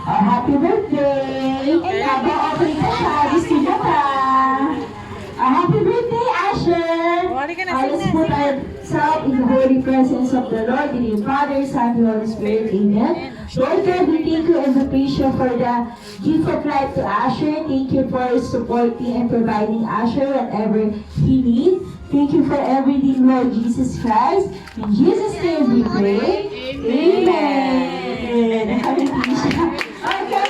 Happy birthday! Habang okay ka siya, gusto niya ka. Happy birthday, Asher! Let's put ourselves in the holy presence of the Lord, in the Father, Son, and Holy Spirit. Amen. Lord God, we thank you and appreciate for the gift of life to Asher. Thank you for supporting and providing Asher whatever he needs. Thank you for everything, Lord Jesus Christ. In Jesus' name we pray. Amen. Okay,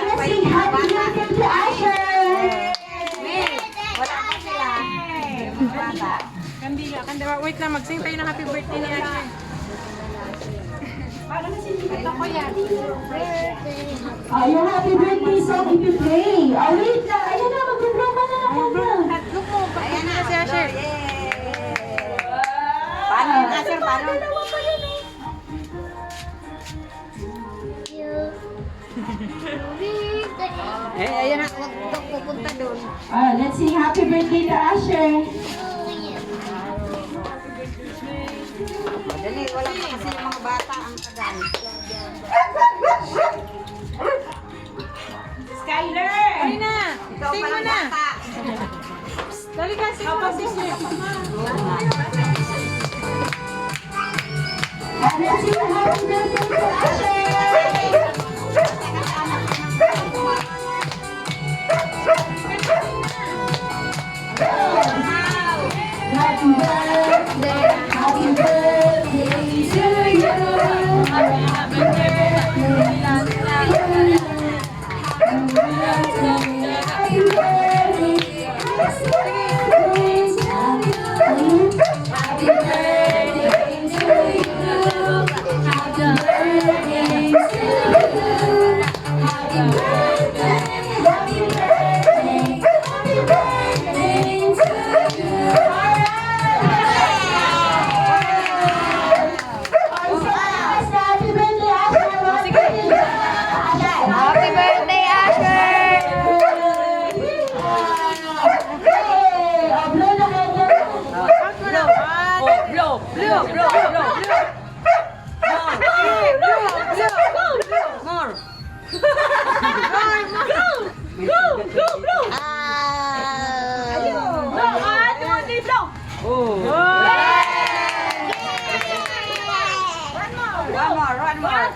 let's sing happy birthday to Asher. Kandila. Wait lang, mag-sing tayo ng happy birthday ni Asher. Yung happy birthday song ipi-play. Wait lang. Ayan na, mag-drama na ako na. Look mo, ayan na si Asher. Paano yung Asher? Paano? Ayan na, huwag pupunta doon. Let's sing happy birthday to Asher. Dali, wala pa kasi yung mga bata ang tagaan. Skyler! Dali na! Ikaw Sing mo palang na! bata. Dali ka, sing mo, sister. Let's sing happy birthday to Asher. Happy birthday, happy birthday to you. Happy birthday, happy birthday. Happy birthday to you. Happy birthday to you. Happy birthday, happy birthday, happy birthday to you. Happy birthday, Asher! More! One more!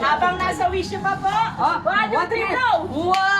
Habang nasa wish niyo pa po, 1, 2, 3, go! Wow!